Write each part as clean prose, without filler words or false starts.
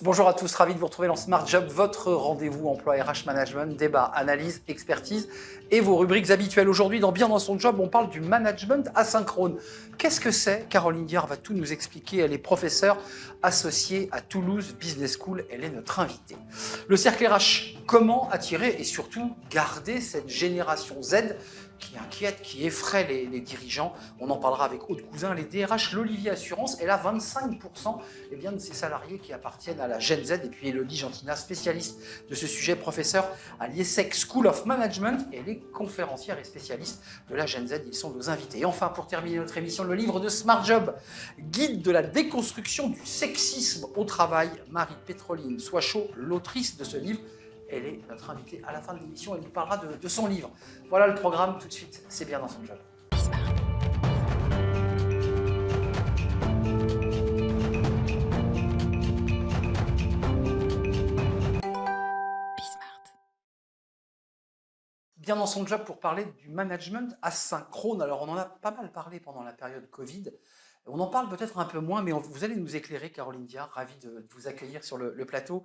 Bonjour à tous, ravi de vous retrouver dans Smart Job, votre rendez-vous emploi RH Management, débat, analyse, expertise et vos rubriques habituelles. Aujourd'hui, dans Bien dans son job, on parle du management asynchrone. Qu'est-ce que c'est? Caroline Diard va tout nous expliquer. Elle est professeure associée à Toulouse Business School. Elle est notre invitée. Le cercle RH, comment attirer et surtout garder cette génération Z qui inquiète, qui effraie les dirigeants. On en parlera avec Aude Cousin, les DRH, l'Olivier Assurance. Elle a 25% de ses salariés qui appartiennent à la Gen Z. Et puis Elodie Gentina, spécialiste de ce sujet, professeur à l'IESEC School of Management. Et elle est conférencière et spécialiste de la Gen Z. Ils sont nos invités. Et enfin, pour terminer notre émission, le livre de Smart Job, guide de la déconstruction du sexisme au travail. Marie Pétroline Soichaux, l'autrice de ce livre. Elle est notre invitée à la fin de l'émission. Elle nous parlera de son livre. Voilà le programme. Tout de suite, c'est bien dans son job. Bien dans son job pour parler du management asynchrone. Alors, on en a pas mal parlé pendant la période Covid. On en parle peut-être un peu moins, mais vous allez nous éclairer, Caroline Diard, ravie de vous accueillir sur le plateau.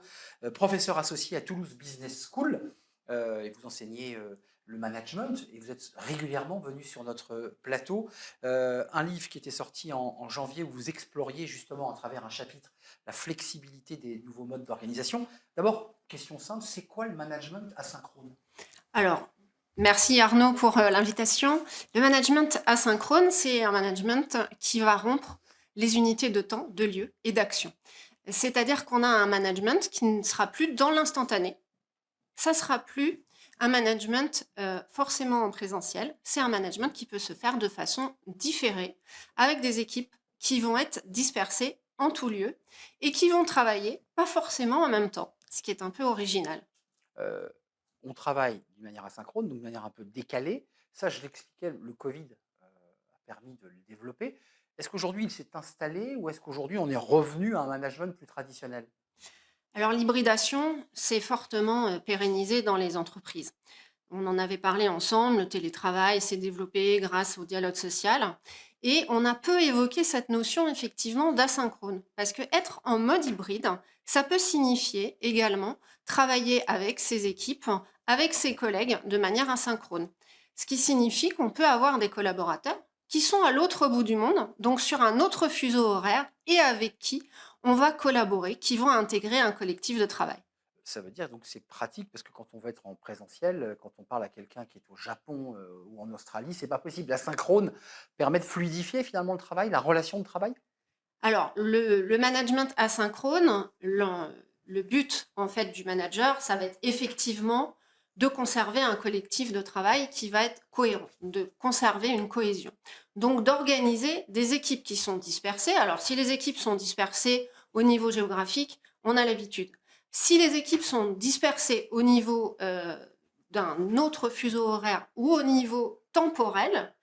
Professeur associé à Toulouse Business School, et vous enseignez le management, et vous êtes régulièrement venu sur notre plateau. Un livre qui était sorti en janvier, où vous exploriez justement à travers un chapitre la flexibilité des nouveaux modes d'organisation. D'abord, question simple, c'est quoi le management asynchrone? Alors, merci Arnaud pour l'invitation. Le management asynchrone, c'est un management qui va rompre les unités de temps, de lieu et d'action. C'est-à-dire qu'on a un management qui ne sera plus dans l'instantané. Ça ne sera plus un management forcément en présentiel. C'est un management qui peut se faire de façon différée, avec des équipes qui vont être dispersées en tout lieu et qui vont travailler pas forcément en même temps, ce qui est un peu original. On travaille d'une manière asynchrone, donc de manière un peu décalée. Ça, je l'expliquais, le Covid a permis de le développer. Est-ce qu'aujourd'hui, il s'est installé ou est-ce qu'aujourd'hui, on est revenu à un management plus traditionnel? Alors l'hybridation, c'est fortement pérennisé dans les entreprises. On en avait parlé ensemble, le télétravail s'est développé grâce au dialogue social et on a peu évoqué cette notion effectivement d'asynchrone parce que être en mode hybride, ça peut signifier également travailler avec ses équipes, avec ses collègues de manière asynchrone. Ce qui signifie qu'on peut avoir des collaborateurs qui sont à l'autre bout du monde, donc sur un autre fuseau horaire et avec qui on va collaborer, qui vont intégrer un collectif de travail. Ça veut dire donc c'est pratique parce que quand on veut être en présentiel, quand on parle à quelqu'un qui est au Japon ou en Australie, c'est pas possible. L'asynchrone permet de fluidifier finalement le travail, la relation de travail? Alors, le management asynchrone, le but en fait du manager, ça va être effectivement de conserver un collectif de travail qui va être cohérent, de conserver une cohésion. Donc, d'organiser des équipes qui sont dispersées. Alors, si les équipes sont dispersées au niveau géographique, on a l'habitude. Si les équipes sont dispersées au niveau d'un autre fuseau horaire ou au niveau temporel,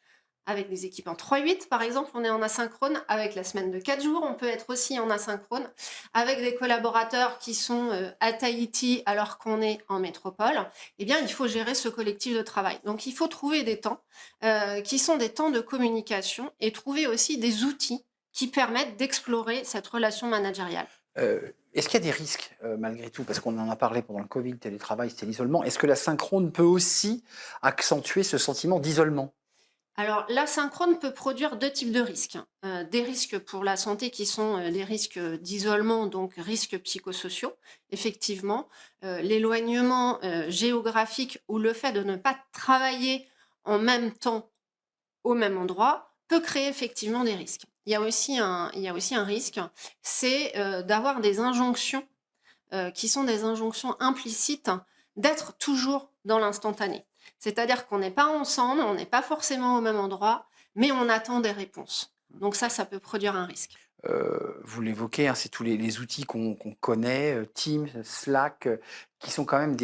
avec des équipes en 3-8, par exemple, on est en asynchrone. Avec la semaine de 4 jours, on peut être aussi en asynchrone. Avec des collaborateurs qui sont à Tahiti alors qu'on est en métropole, eh bien, il faut gérer ce collectif de travail. Donc, il faut trouver des temps qui sont des temps de communication et trouver aussi des outils qui permettent d'explorer cette relation managériale. Est-ce qu'il y a des risques malgré tout? Parce qu'on en a parlé pendant le Covid, le télétravail, c'était l'isolement. Est-ce que l'asynchrone peut aussi accentuer ce sentiment d'isolement? Alors, l'asynchrone peut produire deux types de risques. Des risques pour la santé qui sont des risques d'isolement, donc risques psychosociaux. Effectivement, l'éloignement géographique ou le fait de ne pas travailler en même temps au même endroit peut créer effectivement des risques. Il y a aussi un risque, c'est d'avoir des injonctions qui sont des injonctions implicites d'être toujours dans l'instantané. C'est-à-dire qu'on n'est pas ensemble, on n'est pas forcément au même endroit, mais on attend des réponses. Donc ça peut produire un risque. Vous l'évoquez, hein, c'est tous les outils qu'on connaît, Teams, Slack, qui sont quand même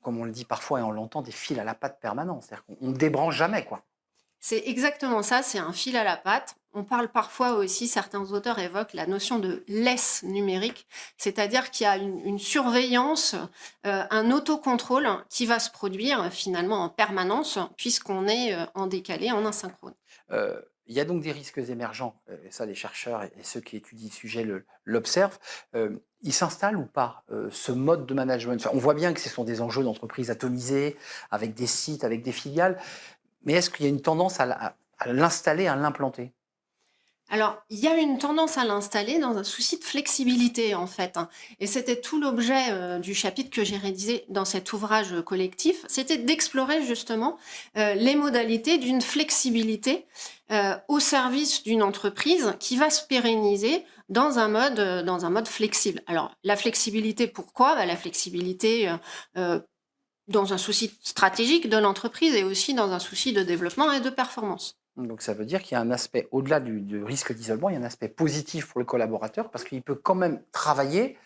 comme on le dit parfois et on l'entend, des fils à la patte permanents. C'est-à-dire qu'on ne débranche jamais, quoi. C'est exactement ça, c'est un fil à la patte. On parle parfois aussi, certains auteurs évoquent la notion de laisse numérique, c'est-à-dire qu'il y a une surveillance, un autocontrôle qui va se produire finalement en permanence, puisqu'on est en décalé, en asynchrone. Il y a donc des risques émergents, et ça les chercheurs et ceux qui étudient le sujet l'observent. Il s'installe ou pas, ce mode de management? Enfin, on voit bien que ce sont des enjeux d'entreprise atomisés, avec des sites, avec des filiales, mais est-ce qu'il y a une tendance à l'installer, à l'implanter? Alors, il y a une tendance à l'installer dans un souci de flexibilité, en fait, hein. Et c'était tout l'objet du chapitre que j'ai réalisé dans cet ouvrage collectif. C'était d'explorer justement les modalités d'une flexibilité au service d'une entreprise qui va se pérenniser dans un mode flexible. Alors, la flexibilité, pourquoi? La flexibilité dans un souci stratégique de l'entreprise et aussi dans un souci de développement et de performance. Donc ça veut dire qu'il y a un aspect, au-delà du risque d'isolement, il y a un aspect positif pour le collaborateur parce qu'il peut quand même travailler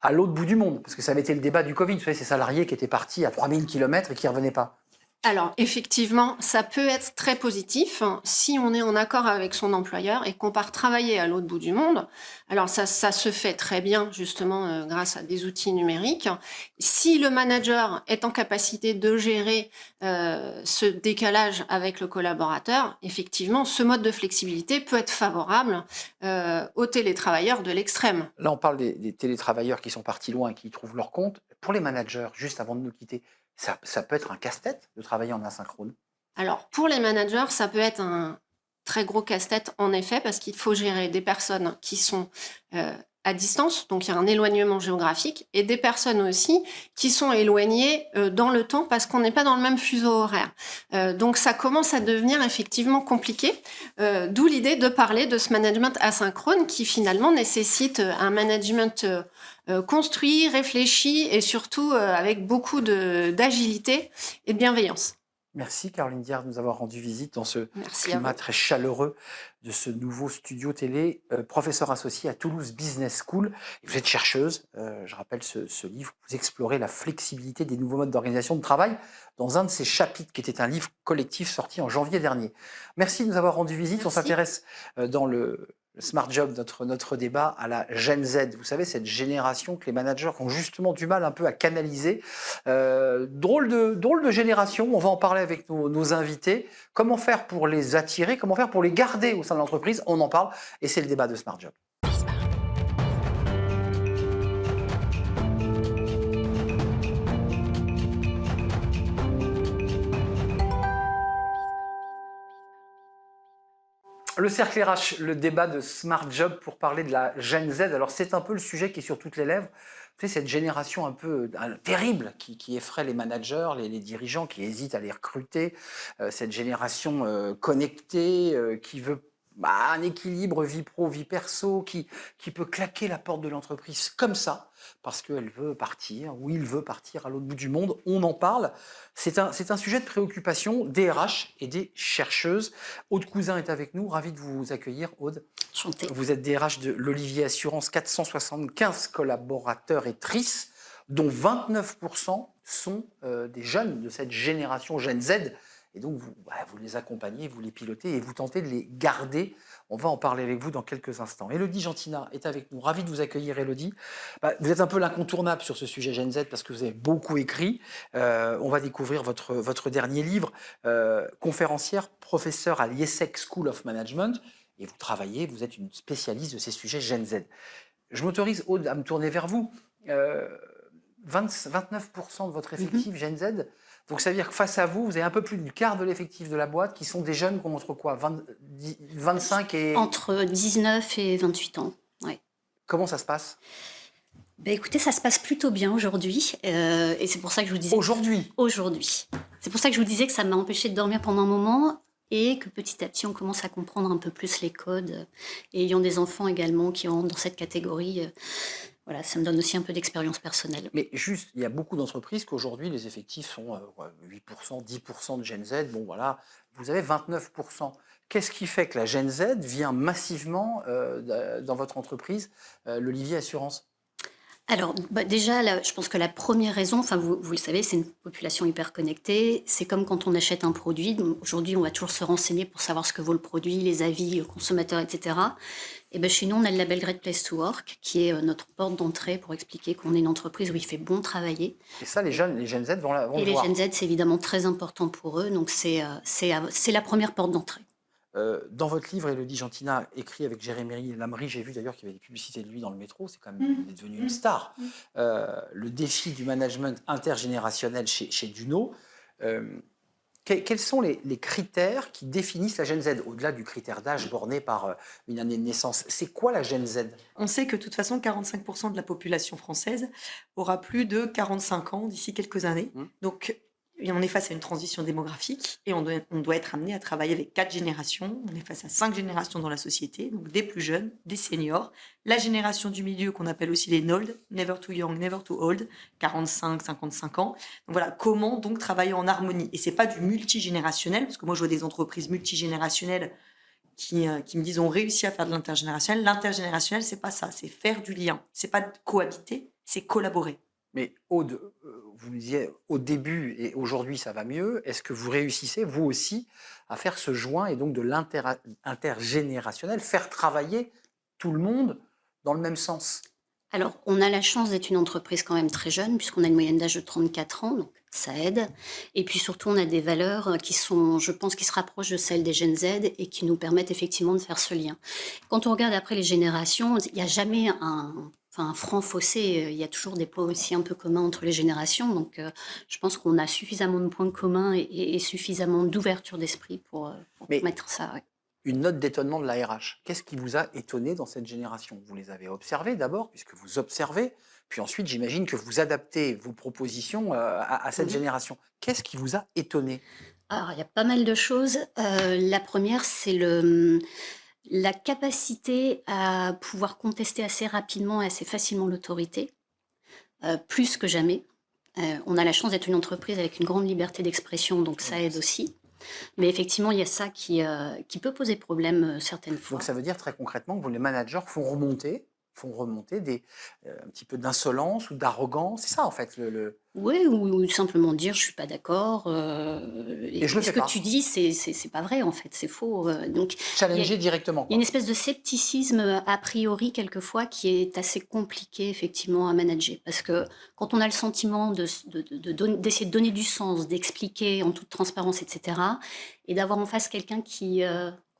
à l'autre bout du monde. Parce que ça avait été le débat du Covid, vous savez, ces salariés qui étaient partis à 3000 km et qui ne revenaient pas. Alors, effectivement, ça peut être très positif si on est en accord avec son employeur et qu'on part travailler à l'autre bout du monde. Alors, ça se fait très bien, justement, grâce à des outils numériques. Si le manager est en capacité de gérer ce décalage avec le collaborateur, effectivement, ce mode de flexibilité peut être favorable aux télétravailleurs de l'extrême. Là, on parle des télétravailleurs qui sont partis loin et qui y trouvent leur compte. Pour les managers, juste avant de nous quitter, ça peut être un casse-tête de travailler en asynchrone. Alors, pour les managers, ça peut être un très gros casse-tête, en effet, parce qu'il faut gérer des personnes qui sont à distance, donc il y a un éloignement géographique, et des personnes aussi qui sont éloignées dans le temps parce qu'on n'est pas dans le même fuseau horaire. Donc ça commence à devenir effectivement compliqué, d'où l'idée de parler de ce management asynchrone qui finalement nécessite un management construit, réfléchi et surtout avec beaucoup d'agilité et de bienveillance. Merci Caroline Diard de nous avoir rendu visite dans ce Merci à climat vous. très chaleureux de ce nouveau studio télé, professeur associé à Toulouse Business School. Et vous êtes chercheuse, je rappelle ce livre, vous explorez la flexibilité des nouveaux modes d'organisation de travail dans un de ces chapitres qui était un livre collectif sorti en janvier dernier. Merci de nous avoir rendu visite. On Merci. s'intéresse dans le Smart Job, notre débat, à la Gen Z. Vous savez, cette génération que les managers ont justement du mal un peu à canaliser. Drôle de génération, on va en parler avec nos invités. Comment faire pour les attirer, comment faire pour les garder au sein de l'entreprise? On en parle et c'est le débat de Smart Job. Le cercle RH, le débat de Smart Job pour parler de la Gen Z. Alors c'est un peu le sujet qui est sur toutes les lèvres. Vous savez, cette génération un peu terrible qui effraie les managers, les dirigeants, qui hésitent à les recruter. Cette génération connectée qui veut un équilibre vie pro, vie perso, qui peut claquer la porte de l'entreprise comme ça, parce qu'elle veut partir, ou il veut partir à l'autre bout du monde. On en parle. C'est un sujet de préoccupation des RH et des chercheuses. Aude Cousin est avec nous, ravi de vous accueillir. Aude, Enchantée. vous êtes DRH de l'Olivier Assurance, 475 collaborateurs et trices, dont 29% sont des jeunes de cette génération Gen Z. Et donc, vous les accompagnez, vous les pilotez et vous tentez de les garder. On va en parler avec vous dans quelques instants. Élodie Gentina est avec nous. Ravi de vous accueillir, Élodie. Vous êtes un peu l'incontournable sur ce sujet Gen Z parce que vous avez beaucoup écrit. On va découvrir votre dernier livre, conférencière, professeur à l'IESEC School of Management. Et vous travaillez, vous êtes une spécialiste de ces sujets Gen Z. Je m'autorise, Aude, à me tourner vers vous. 29% de votre effectif Gen Z. Donc ça veut dire que face à vous, vous avez un peu plus du quart de l'effectif de la boîte qui sont des jeunes qui ont entre quoi 25 et... Entre 19 et 28 ans. Ouais. Comment ça se passe Écoutez, ça se passe plutôt bien aujourd'hui. Et c'est pour ça que je vous disais... Aujourd'hui. C'est pour ça que je vous disais que ça m'a empêché de dormir pendant un moment et que petit à petit, on commence à comprendre un peu plus les codes. Et ayant des enfants également qui rentrent dans cette catégorie... Voilà, ça me donne aussi un peu d'expérience personnelle. Mais juste, il y a beaucoup d'entreprises qu'aujourd'hui, les effectifs sont 8%, 10% de Gen Z. Bon, voilà, vous avez 29%. Qu'est-ce qui fait que la Gen Z vient massivement dans votre entreprise, l'Olivier Assurance? Alors, déjà, là, je pense que la première raison, enfin, vous le savez, c'est une population hyper connectée. C'est comme quand on achète un produit. Donc, aujourd'hui, on va toujours se renseigner pour savoir ce que vaut le produit, les avis consommateurs, etc. Et chez nous, on a le label Great Place to Work, qui est notre porte d'entrée pour expliquer qu'on est une entreprise où il fait bon travailler. Et ça, les Gen Z vont Et le voir. les Gen Z, c'est évidemment très important pour eux. Donc, c'est la première porte d'entrée. Dans votre livre, Élodie Gentina écrit avec Jérémy Lamry, j'ai vu d'ailleurs qu'il y avait des publicités de lui dans le métro, c'est quand même il est devenu une star. Le défi du management intergénérationnel chez Duno. Quels sont les critères qui définissent la Gen Z, au-delà du critère d'âge borné par une année de naissance? C'est quoi la Gen Z? On sait que de toute façon, 45% de la population française aura plus de 45 ans d'ici quelques années. Donc, on est face à une transition démographique et on doit être amené à travailler avec 4 générations. On est face à 5 générations dans la société, donc des plus jeunes, des seniors, la génération du milieu qu'on appelle aussi les NOLD, Never Too Young, Never Too Old, 45, 55 ans. Donc voilà, comment donc travailler en harmonie? Et c'est pas du multigénérationnel, parce que moi je vois des entreprises multigénérationnelles qui me disent on réussit à faire de l'intergénérationnel. L'intergénérationnel, c'est pas ça, c'est faire du lien. C'est pas cohabiter, c'est collaborer. Mais Aude, vous me disiez au début et aujourd'hui ça va mieux. Est-ce que vous réussissez, vous aussi, à faire ce joint et donc de l'intergénérationnel, faire travailler tout le monde dans le même sens? Alors, on a la chance d'être une entreprise quand même très jeune, puisqu'on a une moyenne d'âge de 34 ans, donc ça aide. Et puis surtout, on a des valeurs qui sont, je pense, qui se rapprochent de celles des Gen Z et qui nous permettent effectivement de faire ce lien. Quand on regarde après les générations, il n'y a jamais un franc fossé. Il y a toujours des points aussi un peu communs entre les générations. Donc, je pense qu'on a suffisamment de points communs et suffisamment d'ouverture d'esprit pour mettre ça. Ouais. Une note d'étonnement de la RH. Qu'est-ce qui vous a étonné dans cette génération? Vous les avez observés d'abord, puisque vous observez, puis ensuite j'imagine que vous adaptez vos propositions à cette génération. Qu'est-ce qui vous a étonné? Alors, il y a pas mal de choses. La première, c'est la capacité à pouvoir contester assez rapidement et assez facilement l'autorité, plus que jamais. On a la chance d'être une entreprise avec une grande liberté d'expression, donc ça aide aussi. Mais effectivement, il y a ça qui peut poser problème certaines fois. Donc ça veut dire très concrètement que les managers font remonter un petit peu d'insolence ou d'arrogance. C'est ça en fait Oui, ou simplement dire je suis pas d'accord. Et je le fais ce pas. que tu dis, c'est pas vrai en fait, c'est faux. Donc Challenger directement. il y a une espèce de scepticisme a priori quelquefois qui est assez compliqué effectivement à manager, parce que quand on a le sentiment d'essayer de donner du sens, d'expliquer en toute transparence, etc., et d'avoir en face quelqu'un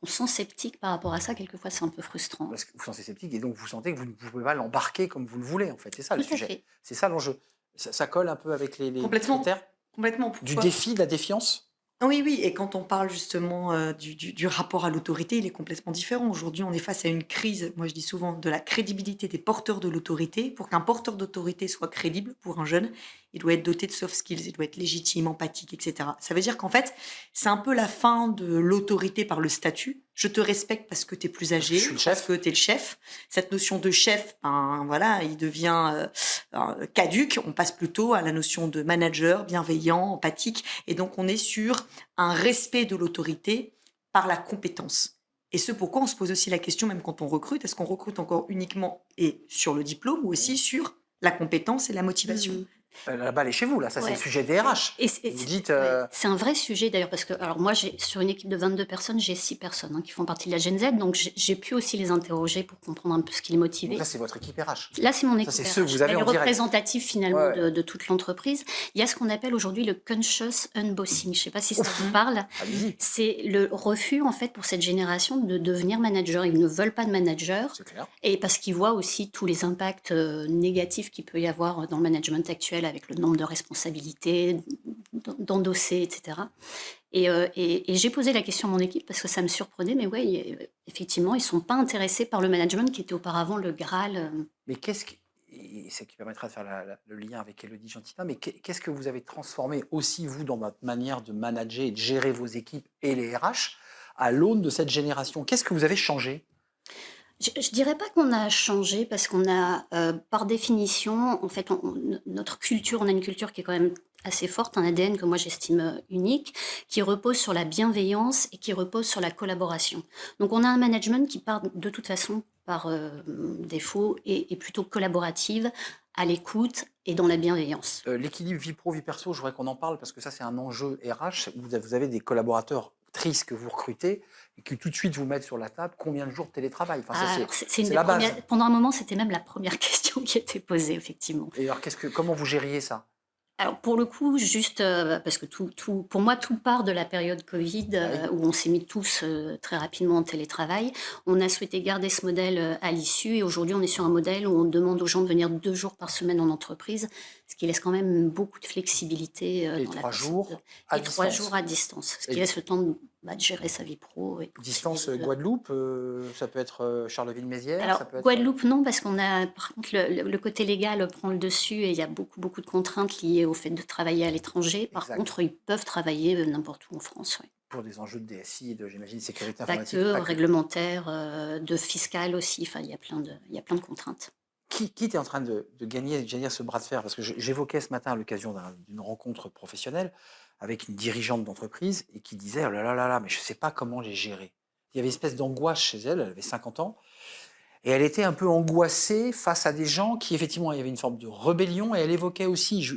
on sent sceptique par rapport à ça, quelquefois c'est un peu frustrant. Parce que vous sentez sceptique et donc vous sentez que vous ne pouvez pas l'embarquer comme vous le voulez en fait. C'est ça le Tout à sujet. fait. C'est ça l'enjeu. Ça colle un peu avec les Complètement. critères Complètement. du Pourquoi? défi, de la défiance? Oui, oui, et quand on parle justement du rapport à l'autorité, il est complètement différent. Aujourd'hui, on est face à une crise, moi je dis souvent, de la crédibilité des porteurs de l'autorité. Pour qu'un porteur d'autorité soit crédible pour un jeune, il doit être doté de soft skills, il doit être légitime, empathique, etc. Ça veut dire qu'en fait, c'est un peu la fin de l'autorité par le statut. Je te respecte parce que tu es plus âgé, Je suis le chef. parce que tu es le chef. Cette notion de chef, voilà, il devient caduque. On passe plutôt à la notion de manager, bienveillant, empathique. Et donc, on est sur un respect de l'autorité par la compétence. Et ce pourquoi on se pose aussi la question, même quand on recrute, est-ce qu'on recrute encore uniquement et sur le diplôme ou aussi sur la compétence et la motivation? La balle est chez vous, là. Ça, c'est Ouais. le sujet des RH. Et Vous dites... c'est un vrai sujet d'ailleurs, parce que alors moi, sur une équipe de 22 personnes, j'ai 6 personnes qui font partie de la Gen Z, donc j'ai pu aussi les interroger pour comprendre un peu ce qui les motivait. Donc là, c'est votre équipe RH. Là, c'est mon équipe. c'est ceux que vous RH. avez Elle est en direct. représentative finalement Ouais. de toute l'entreprise. Il y a ce qu'on appelle aujourd'hui le conscious unbossing. Je ne sais pas si ça vous parle. Allez-y, C'est le refus en fait pour cette génération de devenir manager. Ils ne veulent pas de manager. c'est clair. Et parce qu'ils voient aussi tous les impacts négatifs qu'il peut y avoir dans le management actuel avec le nombre de responsabilités, d'endosser, etc. Et j'ai posé la question à mon équipe parce que ça me surprenait, mais ouais, effectivement, ils ne sont pas intéressés par le management qui était auparavant le Graal. Mais et c'est qui permettra de faire le lien avec Élodie Gentina, mais qu'est-ce que vous avez transformé aussi, vous, dans votre manière de manager et de gérer vos équipes et les RH à l'aune de cette génération? Qu'est-ce que vous avez changé? Je ne dirais pas qu'on a changé parce qu'on a, par définition, en fait, notre culture, on a une culture qui est quand même assez forte, un ADN que moi j'estime unique, qui repose sur la bienveillance et qui repose sur la collaboration. Donc on a un management qui part de toute façon par défaut et plutôt collaborative, à l'écoute et dans la bienveillance. L'équilibre vie pro, vie perso, je voudrais qu'on en parle parce que ça, c'est un enjeu RH. Vous avez des collaborateurs que vous recrutez et qui tout de suite vous mettent sur la table combien de jours de télétravail. Enfin, ça, Alors, c'est une c'est des la base. pendant un moment, c'était même la première question qui était posée, effectivement. Et alors, comment vous gériez ça? Alors pour le coup, juste parce que pour moi, tout part de la période Covid où on s'est mis tous très rapidement en télétravail. On a souhaité garder ce modèle à l'issue et aujourd'hui, on est sur un modèle où on demande aux gens de venir 2 jours par semaine en entreprise, ce qui laisse quand même beaucoup de flexibilité Et dans la 3 façon jours de- à et 3 distance. jours à distance, ce qui Et- laisse le temps de gérer sa vie pro. Et Distance continuer de- Guadeloupe, ça peut être Charleville-Mézières, Alors, ça peut être... Guadeloupe, non, parce qu'on a, par contre, le côté légal prend le dessus et il y a beaucoup, beaucoup de contraintes liées au fait de travailler à l'étranger. Par Exact. contre, ils peuvent travailler n'importe où en France, ouais. Pour des enjeux de DSI et de, j'imagine, sécurité Pas informatique. que, pas que. réglementaire, de fiscal aussi. Enfin, il y a plein de contraintes. Qui était en train de gagner, j'allais dire, ce bras de fer? Parce que j'évoquais ce matin à l'occasion d'une rencontre professionnelle avec une dirigeante d'entreprise et qui disait: oh là là là là, mais je ne sais pas comment les gérer. Il y avait une espèce d'angoisse chez elle, elle avait 50 ans, et elle était un peu angoissée face à des gens qui, effectivement, il y avait une forme de rébellion, et elle évoquait aussi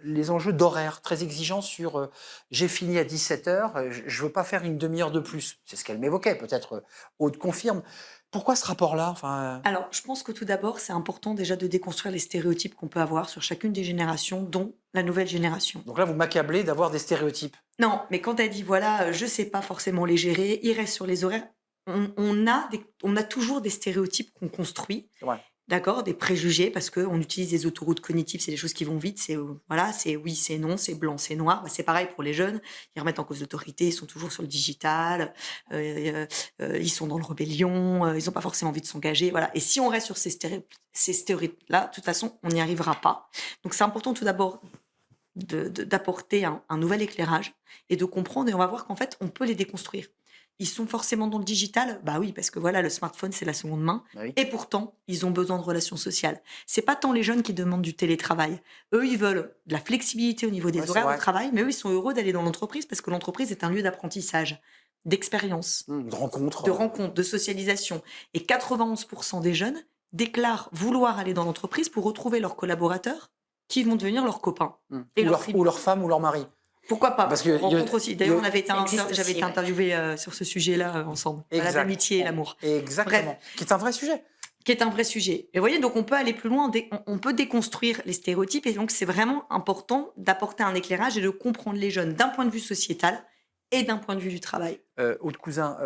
les enjeux d'horaire très exigeants sur j'ai fini à 17h, je ne veux pas faire une demi-heure de plus. C'est ce qu'elle m'évoquait, peut-être Aude confirme. Pourquoi ce rapport-là? Alors, je pense que tout d'abord, c'est important déjà de déconstruire les stéréotypes qu'on peut avoir sur chacune des générations, dont la nouvelle génération. Donc là, vous m'accablez d'avoir des stéréotypes. Non, mais quand elle dit, voilà, je sais pas forcément les gérer, ils restent sur les horaires, on a toujours des stéréotypes qu'on construit, Ouais. d'accord, des préjugés, parce qu'on utilise des autoroutes cognitives, c'est des choses qui vont vite, c'est voilà, c'est oui, c'est non, c'est blanc, c'est noir. Bah, c'est pareil pour les jeunes, ils remettent en cause l'autorité, ils sont toujours sur le digital, ils sont dans le rébellion, ils n'ont pas forcément envie de s'engager, voilà. Et si on reste sur ces stéréotypes-là, de toute façon, on n'y arrivera pas. Donc c'est important tout d'abord d'apporter un nouvel éclairage et de comprendre, et on va voir qu'en fait, on peut les déconstruire. Ils sont forcément dans le digital, bah oui, parce que voilà, le smartphone, c'est la seconde main. Bah oui. Et pourtant, ils ont besoin de relations sociales. C'est pas tant les jeunes qui demandent du télétravail. Eux, ils veulent de la flexibilité au niveau des Ouais, c'est horaires vrai. de travail, mais eux, ils sont heureux d'aller dans l'entreprise parce que l'entreprise est un lieu d'apprentissage, d'expérience, De rencontres. de rencontre, de socialisation. Et 91% des jeunes déclarent vouloir aller dans l'entreprise pour retrouver leurs collaborateurs qui vont devenir leurs copains. Et Ou leur femme ou leur mari. Pourquoi pas? Parce que On rencontre aussi. D'ailleurs, ça j'avais été interviewée sur ce sujet-là ensemble. Voilà, Exact. l'amitié et l'amour. Exactement. Bref. Qui est un vrai sujet. Qui est un vrai sujet. Et vous voyez, donc on peut aller plus loin, on peut déconstruire les stéréotypes, et donc c'est vraiment important d'apporter un éclairage et de comprendre les jeunes d'un point de vue sociétal et d'un point de vue du travail. Aude Cousin,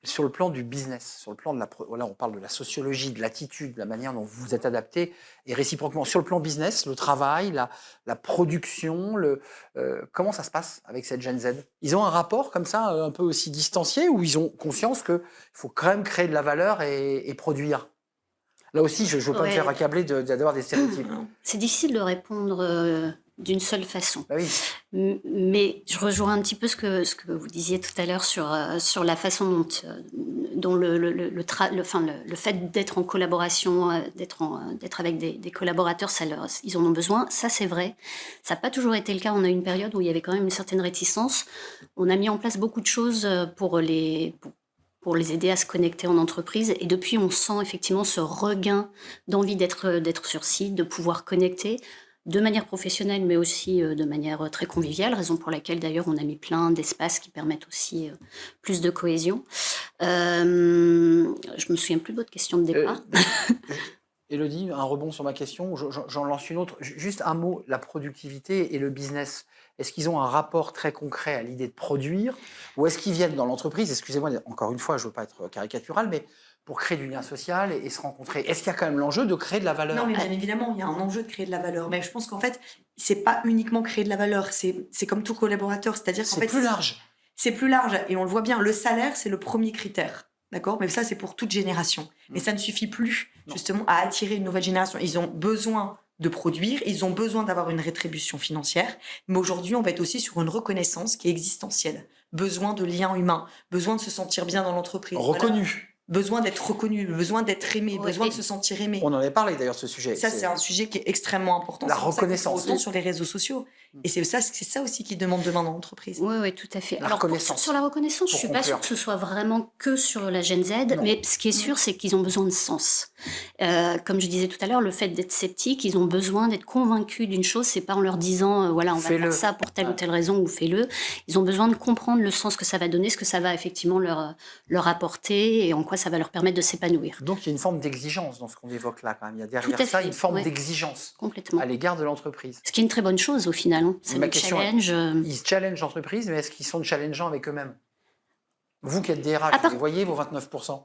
sur le plan du business, sur le plan de voilà, on parle de la sociologie, de l'attitude, de la manière dont vous vous êtes adapté, et réciproquement, sur le plan business, le travail, la production, comment ça se passe avec cette Gen Z? Ils ont un rapport comme ça, un peu aussi distancié, ou ils ont conscience qu'il faut quand même créer de la valeur et produire? Là aussi, je ne veux pas me Ouais. faire accabler d'avoir des stéréotypes. C'est difficile de répondre d'une seule façon. Bah oui. Mais je rejoins un petit peu ce que vous disiez tout à l'heure sur la façon dont le fait d'être en collaboration, d'être avec des collaborateurs, ils en ont besoin. Ça, c'est vrai. Ça n'a pas toujours été le cas. On a eu une période où il y avait quand même une certaine réticence. On a mis en place beaucoup de choses pour les aider à se connecter en entreprise. Et depuis, on sent effectivement ce regain d'envie d'être sur site, de pouvoir connecter de manière professionnelle, mais aussi de manière très conviviale, raison pour laquelle d'ailleurs on a mis plein d'espaces qui permettent aussi plus de cohésion. Je me souviens plus de votre question de départ. Élodie, un rebond sur ma question, j'en lance une autre. Juste un mot, la productivité et le business. Est-ce qu'ils ont un rapport très concret à l'idée de produire, ou est-ce qu'ils viennent dans l'entreprise, excusez-moi, encore une fois, je ne veux pas être caricatural, mais pour créer du lien social et se rencontrer? Est-ce qu'il y a quand même l'enjeu de créer de la valeur? Non, mais bien évidemment, il y a un enjeu de créer de la valeur. Mais je pense qu'en fait, c'est pas uniquement créer de la valeur, c'est comme tout collaborateur. C'est-à-dire qu'en C'est fait, plus large. C'est plus large, et on le voit bien. Le salaire, c'est le premier critère. D'accord? Mais ça, c'est pour toute génération. Mais ça ne suffit plus, justement, à attirer une nouvelle génération. Ils ont besoin de produire, ils ont besoin d'avoir une rétribution financière. Mais aujourd'hui, on va être aussi sur une reconnaissance qui est existentielle. Besoin de liens humains, besoin de se sentir bien dans l'entreprise. Reconnu. Voilà. Besoin d'être reconnu, besoin d'être aimé, Ouais, besoin et- de se sentir aimé. On en avait parlé d'ailleurs, ce sujet. Ça, c'est un sujet qui est extrêmement important. La C'est pour ça qu'on reconnaissance. voit autant sur les réseaux sociaux. Et c'est ça aussi qui demande demain dans l'entreprise. Oui, tout à fait. La Alors, reconnaissance. sur la reconnaissance, je Pour suis pas sûre conclure. que ce soit vraiment que sur la Gen Z, Non. mais ce qui est sûr, c'est qu'ils ont besoin de sens. Comme je disais tout à l'heure, le fait d'être sceptique, ils ont besoin d'être convaincus d'une chose. C'est pas en leur disant, voilà, on va Fais-le. faire ça pour telle Ouais. ou telle raison ou fais-le. Ils ont besoin de comprendre le sens que ça va donner, ce que ça va effectivement leur apporter et en quoi fois, ça va leur permettre de s'épanouir. Donc, il y a une forme d'exigence dans ce qu'on évoque là, quand même. Il y a derrière Tout à ça fait, une forme ouais. d'exigence Complètement. à l'égard de l'entreprise. Ce qui est une très bonne chose au final. Hein. Ça Ma nous question challenge. Ils challengent l'entreprise, mais est-ce qu'ils sont challengeants avec eux-mêmes? Vous qui êtes DRH, À part- vous voyez vos 29%.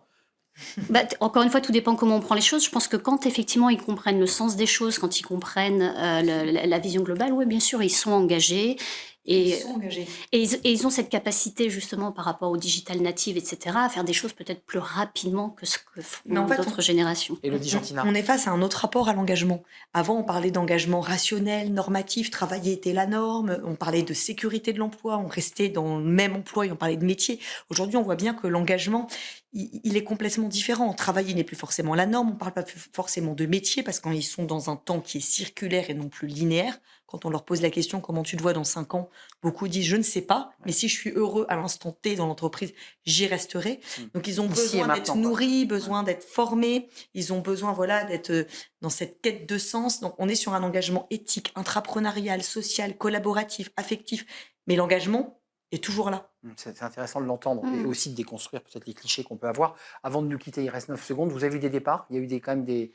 Encore une fois, tout dépend comment on prend les choses. Je pense que quand effectivement ils comprennent le sens des choses, quand ils comprennent la vision globale, oui, bien sûr, ils sont engagés. Ils sont engagés. Et ils ont cette capacité justement par rapport aux digital natives, etc., à faire des choses peut-être plus rapidement que ce que Mais font en fait, d'autres générations. Élodie Gentina. On est face à un autre rapport à l'engagement. Avant, on parlait d'engagement rationnel, normatif, travailler était la norme, on parlait de sécurité de l'emploi, on restait dans le même emploi et on parlait de métier. Aujourd'hui, on voit bien que l'engagement, il est complètement différent. Travailler n'est plus forcément la norme, on ne parle pas forcément de métier parce qu'ils sont dans un temps qui est circulaire et non plus linéaire. Quand on leur pose la question comment tu te vois dans 5 ans, beaucoup disent je ne sais pas, mais si je suis heureux à l'instant T dans l'entreprise, j'y resterai. Donc ils ont Ici et besoin d'être maintenant, quoi. nourris, besoin d'être formés, ils ont besoin d'être dans cette quête de sens. Donc on est sur un engagement éthique, intrapreneurial, social, collaboratif, affectif, mais l'engagement est toujours là. C'est intéressant de l'entendre et aussi de déconstruire peut-être les clichés qu'on peut avoir. Avant de nous quitter, il reste 9 secondes. Vous avez eu des départs? Il y a eu quand même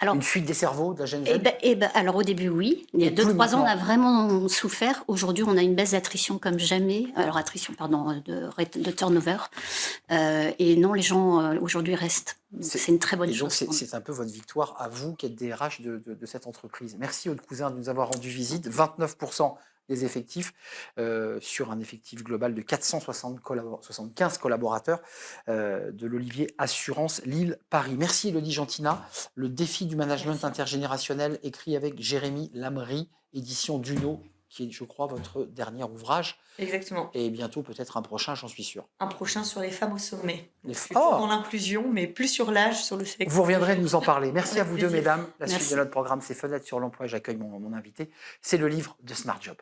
une fuite des cerveaux de la Gen Z? Alors au début, oui. Il y a Et plus 2-3 ans, on a maintenant. vraiment souffert. Aujourd'hui, on a une baisse d'attrition comme jamais. Alors de turnover. Et non, les gens aujourd'hui restent. C'est une très bonne Et donc, chose. c'est un peu votre victoire à vous qui êtes DRH de cette entreprise. Merci, Aude Cousin, de nous avoir rendu visite. 29% des effectifs sur un effectif global de 475 collaborateurs de l'Olivier Assurance Lille-Paris. Merci, Élodie Gentina. Le défi du management intergénérationnel, écrit avec Jérémy Lamery, édition Duno, qui est, je crois, votre dernier ouvrage. Exactement. Et bientôt, peut-être un prochain, j'en suis sûr. Un prochain sur les femmes au sommet. Les C'est toujours dans l'inclusion, mais plus sur l'âge, sur le sexe. Vous reviendrez nous en parler. Merci Avec à vous plaisir. deux, mesdames. La suite Merci. de notre programme, c'est Fenêtre sur l'emploi. J'accueille mon invité. C'est le livre de Smart Job.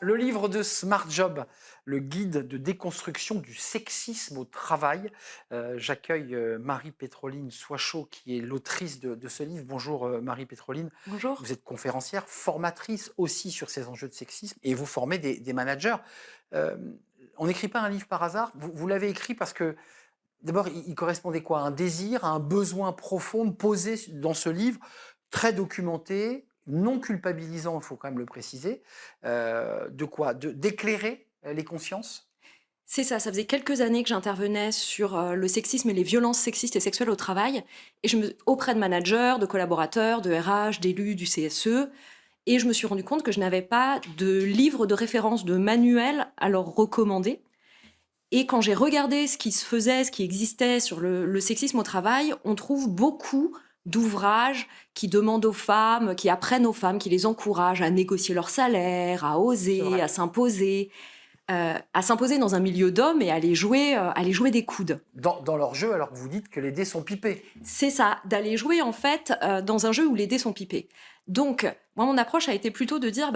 Le livre de Smart Job, le guide de déconstruction du sexisme au travail. J'accueille Marie-Pétroline Soichaux, qui est l'autrice de ce livre. Bonjour Marie-Pétroline. Bonjour. Vous êtes conférencière, formatrice aussi sur ces enjeux de sexisme et vous formez des managers. On n'écrit pas un livre par hasard. Vous l'avez écrit parce que, d'abord, il correspondait quoi? À un désir, à un besoin profond posé dans ce livre, très documenté, non culpabilisant, il faut quand même le préciser. De quoi? D'éclairer les consciences? C'est ça, ça faisait quelques années que j'intervenais sur le sexisme et les violences sexistes et sexuelles au travail, et auprès de managers, de collaborateurs, de RH, d'élus, du CSE, et je me suis rendu compte que je n'avais pas de livre de référence, de manuel à leur recommander. Et quand j'ai regardé ce qui se faisait, ce qui existait sur le sexisme au travail, on trouve beaucoup d'ouvrages qui demandent aux femmes, qui apprennent aux femmes, qui les encouragent à négocier leur salaire, à C'est oser, vrai. à s'imposer dans un milieu d'hommes et à aller jouer des coudes. Dans leur jeu, alors que vous dites que les dés sont pipés. C'est ça, d'aller jouer en fait dans un jeu où les dés sont pipés. Donc, moi, mon approche a été plutôt de dire,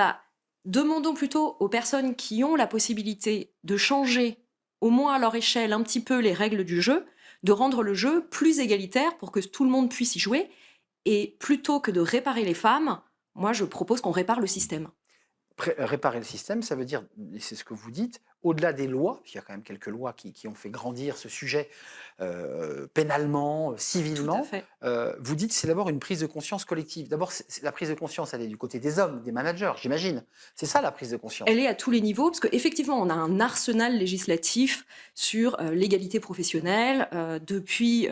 demandons plutôt aux personnes qui ont la possibilité de changer, au moins à leur échelle, un petit peu les règles du jeu, de rendre le jeu plus égalitaire pour que tout le monde puisse y jouer. Et plutôt que de réparer les femmes, moi, je propose qu'on répare le système. Réparer le système, ça veut dire, et c'est ce que vous dites, au-delà des lois, il y a quand même quelques lois qui ont fait grandir ce sujet pénalement, civilement, Tout à fait. vous dites que c'est d'abord une prise de conscience collective. D'abord, la prise de conscience, elle est du côté des hommes, des managers, j'imagine. C'est ça la prise de conscience. Elle est à tous les niveaux, parce qu'effectivement, on a un arsenal législatif sur l'égalité professionnelle. Depuis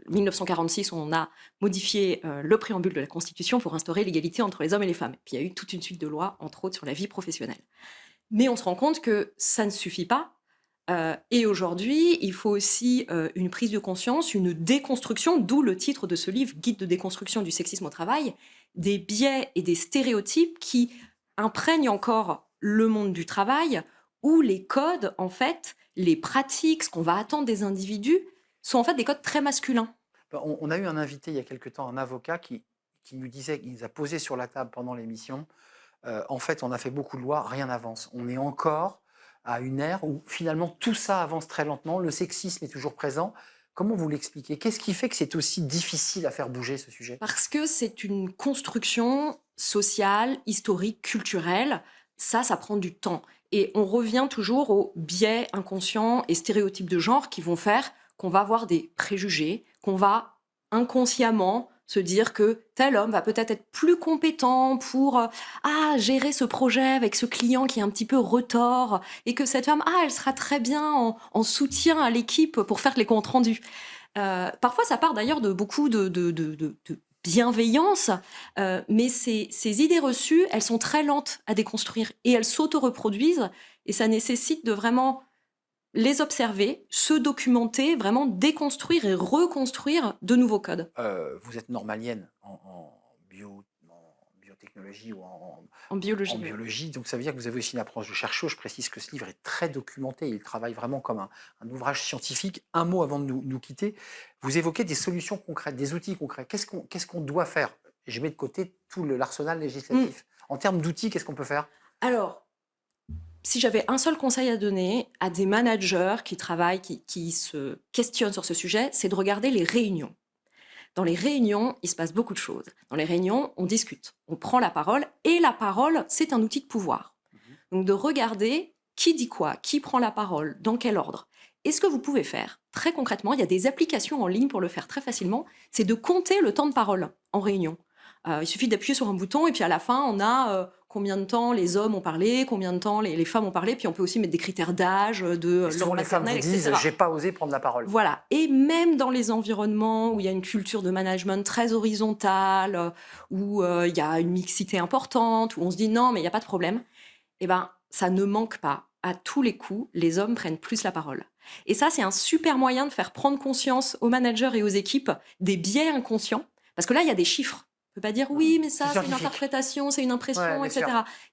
1946, on a modifié le préambule de la Constitution pour instaurer l'égalité entre les hommes et les femmes. Puis il y a eu toute une suite de lois, entre autres sur la vie professionnelle. Mais on se rend compte que ça ne suffit pas. Et aujourd'hui, il faut aussi une prise de conscience, une déconstruction, d'où le titre de ce livre, Guide de déconstruction du sexisme au travail, des biais et des stéréotypes qui imprègnent encore le monde du travail, où les codes, en fait, les pratiques, ce qu'on va attendre des individus, sont en fait des codes très masculins. On a eu un invité il y a quelque temps, un avocat qui nous disait, qui nous a posé sur la table pendant l'émission, en fait, on a fait beaucoup de lois, rien n'avance. On est encore à une ère où finalement tout ça avance très lentement, le sexisme est toujours présent. Comment vous l'expliquez? Qu'est-ce qui fait que c'est aussi difficile à faire bouger ce sujet? Parce que c'est une construction sociale, historique, culturelle. Ça prend du temps. Et on revient toujours aux biais inconscients et stéréotypes de genre qui vont faire qu'on va avoir des préjugés, qu'on va inconsciemment se dire que tel homme va peut-être être plus compétent pour gérer ce projet avec ce client qui est un petit peu retors, et que cette femme, elle sera très bien en soutien à l'équipe pour faire les comptes rendus. Parfois, ça part d'ailleurs de beaucoup de bienveillance, mais ces idées reçues, elles sont très lentes à déconstruire et elles s'auto-reproduisent, et ça nécessite de vraiment les observer, se documenter, vraiment déconstruire et reconstruire de nouveaux codes. Vous êtes normalienne en biotechnologie ou En biologie. en Oui. biologie, donc ça veut dire que vous avez aussi une approche de chercheuse. Je précise que ce livre est très documenté, il travaille vraiment comme un ouvrage scientifique. Un mot avant de nous quitter, vous évoquez des solutions concrètes, des outils concrets. Qu'est-ce qu'on doit faire? Je mets de côté tout l'arsenal législatif. En termes d'outils, qu'est-ce qu'on peut faire? Alors, si j'avais un seul conseil à donner à des managers qui travaillent, qui se questionnent sur ce sujet, c'est de regarder les réunions. Dans les réunions, il se passe beaucoup de choses. Dans les réunions, on discute, on prend la parole, et la parole, c'est un outil de pouvoir. Donc de regarder qui dit quoi, qui prend la parole, dans quel ordre. Et ce que vous pouvez faire, très concrètement, il y a des applications en ligne pour le faire très facilement, c'est de compter le temps de parole en réunion. Il suffit d'appuyer sur un bouton, et puis à la fin, on a combien de temps les hommes ont parlé, combien de temps les femmes ont parlé, puis on peut aussi mettre des critères d'âge, de Souvent, langue les femmes vous maternelle, disent etc. j'ai pas osé prendre la parole. Voilà. Et même dans les environnements où il y a une culture de management très horizontale, où il y a une mixité importante, où on se dit non, mais il n'y a pas de problème, eh ben, ça ne manque pas. À tous les coups, les hommes prennent plus la parole. Et ça, c'est un super moyen de faire prendre conscience aux managers et aux équipes des biais inconscients. Parce que là, il y a des chiffres. On ne peut pas dire oui, mais ça, C'est c'est une scientifique. interprétation, c'est une impression, Ouais, bien etc.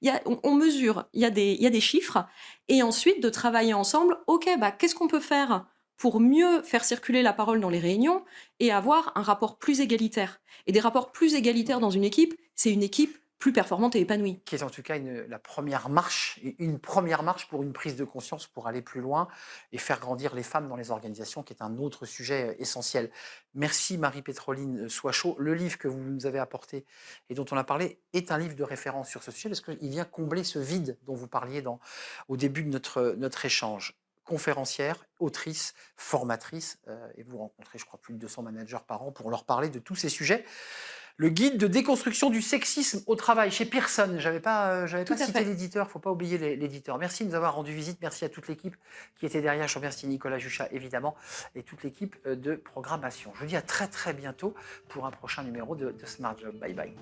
sûr. On mesure, il y a des chiffres. Et ensuite, de travailler ensemble, OK, qu'est-ce qu'on peut faire pour mieux faire circuler la parole dans les réunions et avoir un rapport plus égalitaire. Et des rapports plus égalitaires dans une équipe, c'est une équipe plus performante et épanouie. Qui est en tout cas la première marche, et une première marche pour une prise de conscience, pour aller plus loin et faire grandir les femmes dans les organisations, qui est un autre sujet essentiel. Merci Marie-Pétroline Soichaux. Le livre que vous nous avez apporté et dont on a parlé est un livre de référence sur ce sujet, parce qu'il vient combler ce vide dont vous parliez au début de notre échange. Conférencière, autrice, formatrice, et vous rencontrez, je crois, plus de 200 managers par an pour leur parler de tous ces sujets. Le guide de déconstruction du sexisme au travail chez Pearson. J'avais pas cité l'éditeur, il ne faut pas oublier l'éditeur. Merci de nous avoir rendu visite. Merci à toute l'équipe qui était derrière. Je remercie Nicolas Juchat, évidemment, et toute l'équipe de programmation. Je vous dis à très très bientôt pour un prochain numéro de Smart Job. Bye bye.